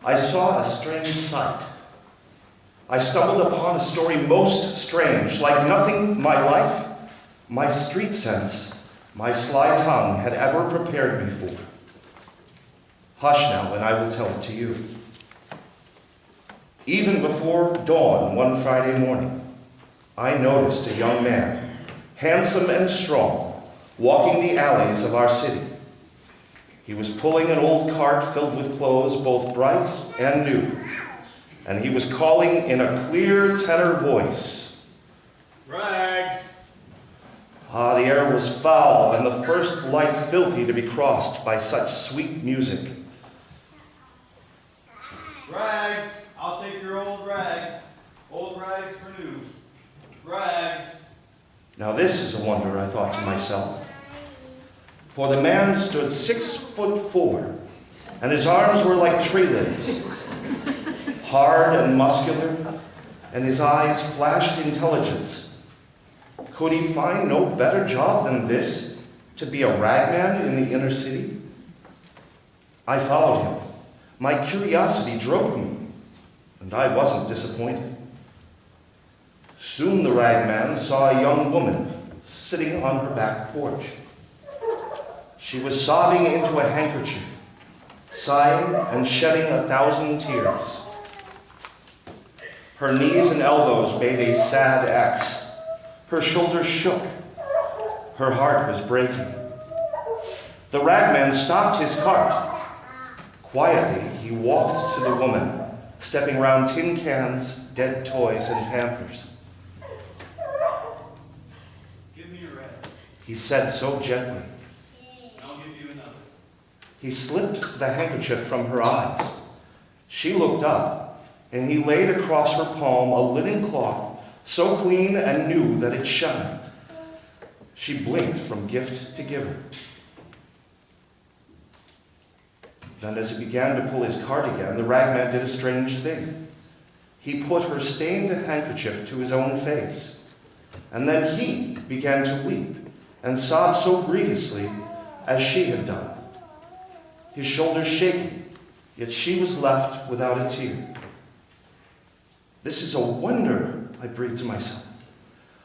I saw a strange sight. I stumbled upon a story most strange, like nothing my life, my street sense, my sly tongue had ever prepared me for. Hush now, and I will tell it to you. Even before dawn one Friday morning, I noticed a young man, handsome and strong, walking the alleys of our city. He was pulling an old cart filled with clothes, both bright and new, and he was calling in a clear tenor voice, "Rags!" Ah, the air was foul, and the first light filthy to be crossed by such sweet music. "Rags! I'll take your old rags. Old rags for new. Rags!" Now this is a wonder, I thought to myself. For the man stood 6'4", and his arms were like tree limbs, hard and muscular, and his eyes flashed intelligence. Could he find no better job than this, to be a ragman in the inner city? I followed him. My curiosity drove me, and I wasn't disappointed. Soon the ragman saw a young woman sitting on her back porch. She was sobbing into a handkerchief, sighing and shedding 1,000 tears. Her knees and elbows made a sad X. Her shoulders shook. Her heart was breaking. The ragman stopped his cart. Quietly, he walked to the woman, stepping round tin cans, dead toys, and Pampers. "Give me your rag." He said so gently. "I'll give you another." He slipped the handkerchief from her eyes. She looked up, and he laid across her palm a linen cloth so clean and new that it shone. She blinked from gift to giver. Then as he began to pull his cart again, the ragman did a strange thing. He put her stained handkerchief to his own face, and then he began to weep and sob so grievously as she had done. His shoulders shaking, yet she was left without a tear. This is a wonder, I breathed to myself.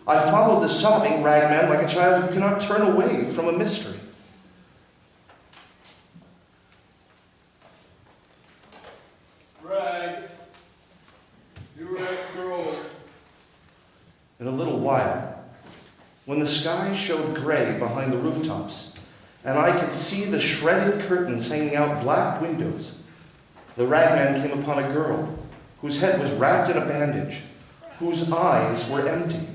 I followed the sobbing ragman like a child who cannot turn away from a mystery. "Rags! Your rags are old." In a little while, when the sky showed gray behind the rooftops, and I could see the shredded curtains hanging out black windows, the ragman came upon a girl whose head was wrapped in a bandage, whose eyes were empty.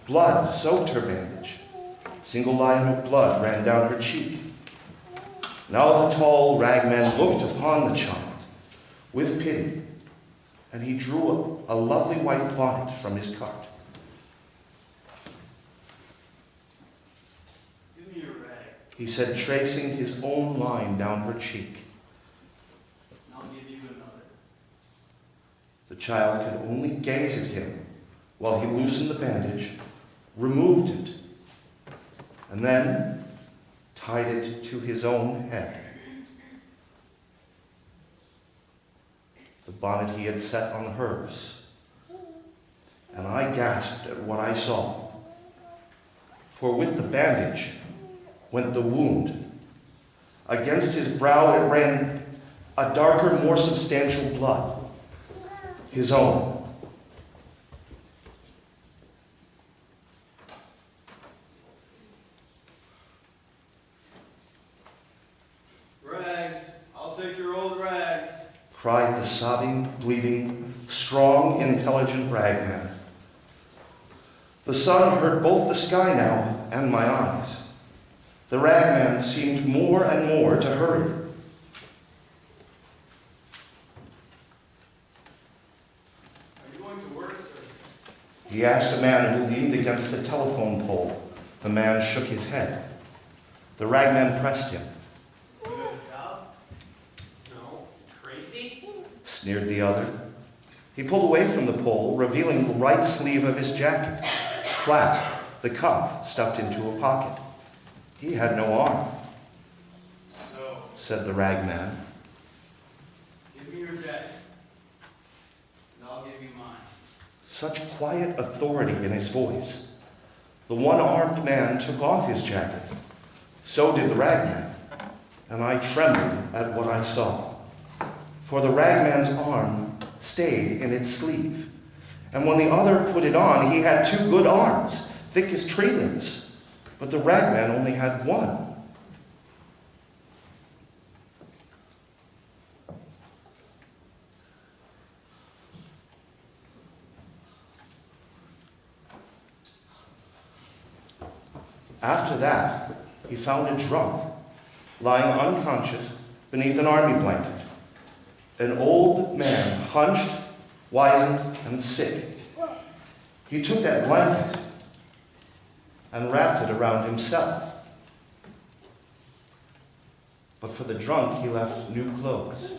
Blood soaked her bandage. A single line of blood ran down her cheek. Now the tall ragman looked upon the child with pity, and he drew a lovely white bonnet from his cart. "Give me your rag." He said, tracing his own line down her cheek. "I'll give you another." The child could only gaze at him while he loosened the bandage, removed it, and then tied it to his own head. The bonnet he had set on hers, and I gasped at what I saw. For with the bandage went the wound. Against his brow it ran a darker, more substantial blood, his own. "Rags! I'll take your old rags." Cried the sobbing, bleeding, strong, intelligent ragman. The sun hurt both the sky now and my eyes. The ragman seemed more and more to hurry. "Are you going to work, sir?" He asked a man who leaned against the telephone pole. The man shook his head. The ragman pressed him. "You have a job?" "No." "Crazy?" Sneered the other. He pulled away from the pole, revealing the right sleeve of his jacket, flat, the cuff stuffed into a pocket. He had no arm. "So, Said the ragman. give me such quiet authority in his voice. The one-armed man took off his jacket. So did the ragman, and I trembled at what I saw. For the ragman's arm stayed in its sleeve, and when the other put it on, he had 2 good arms, thick as tree limbs, but the ragman only had 1. After that, he found a drunk, lying unconscious beneath an army blanket. An old man, hunched, wizened, and sick. He took that blanket and wrapped it around himself. But for the drunk, he left new clothes.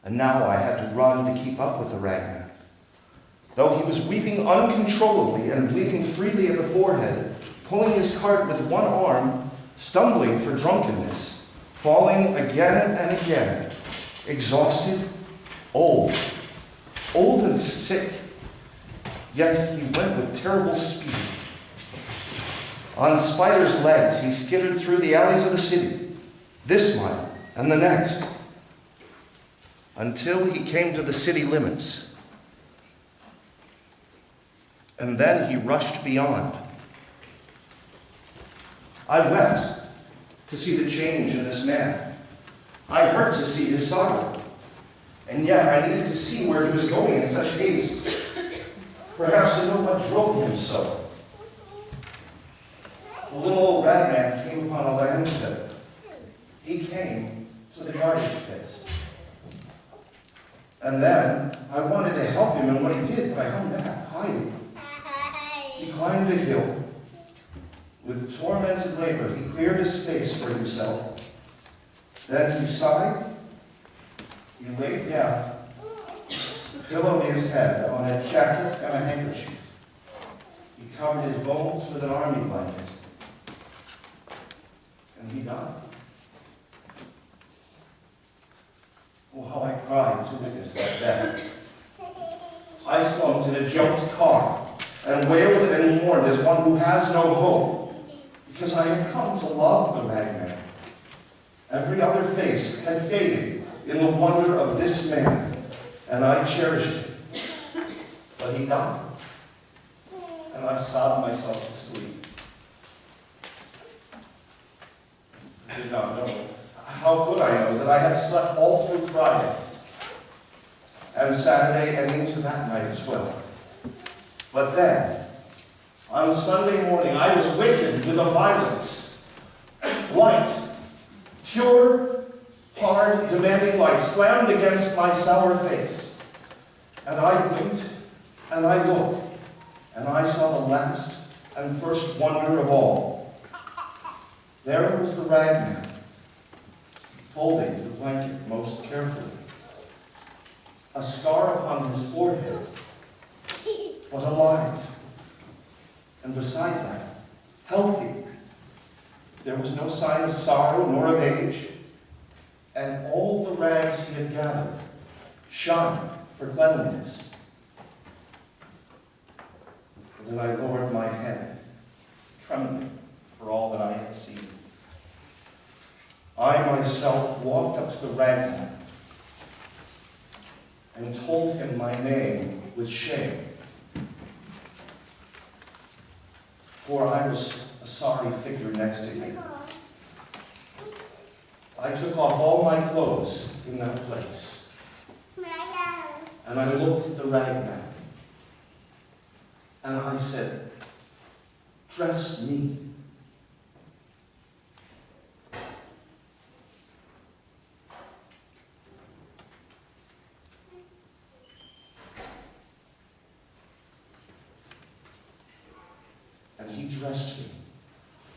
And now I had to run to keep up with the ragman. Though he was weeping uncontrollably and bleeding freely at the forehead, pulling his cart with one arm, stumbling for drunkenness, falling again and again, exhausted, old and sick, yet he went with terrible speed. On spider's legs, he skittered through the alleys of the city, this mile and the next, until he came to the city limits. And then he rushed beyond. I wept to see the change in this man. I hurt to see his sorrow. And yet I needed to see where he was going in such haste, perhaps to know what drove him so. The little old ragman came upon a landfill. He came to the garbage pits. And then I wanted to help him in what he did, but I hung back, hiding. He climbed a hill. With tormented labor, he cleared a space for himself. Then he sighed. He laid down, pillowed his head on a jacket and a handkerchief. He covered his bones with an army blanket. And he died. Oh, how I cried to witness that death. I slumped in a jumped car and wailed and mourned as one who has no hope, because I had come to love the ragman. Every other face had faded in the wonder of this man, and I cherished him. But he died, and I sobbed myself to sleep. I did not know. How could I know that I had slept all through Friday and Saturday and into that night as well? But then, on Sunday morning, I was wakened with a violence. Light, pure, hard, demanding light slammed against my sour face. And I blinked, and I looked, and I saw the last and first wonder of all. There was the ragman, folding the blanket most carefully. A scar upon his forehead, but alive. And beside that, healthy. There was no sign of sorrow nor of age, and all the rags he had gathered shined for cleanliness. But then I lowered my head, trembling for all that I had seen. I myself walked up to the ragman and told him my name with shame, for I was a sorry figure next to him. I took off all my clothes in that place, and I looked at the ragman, and I said, "Dress me." And he dressed me.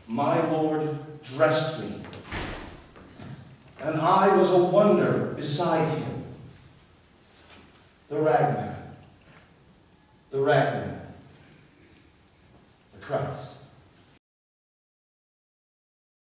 My Lord dressed me, and I was a wonder beside him. The Ragman, the Christ.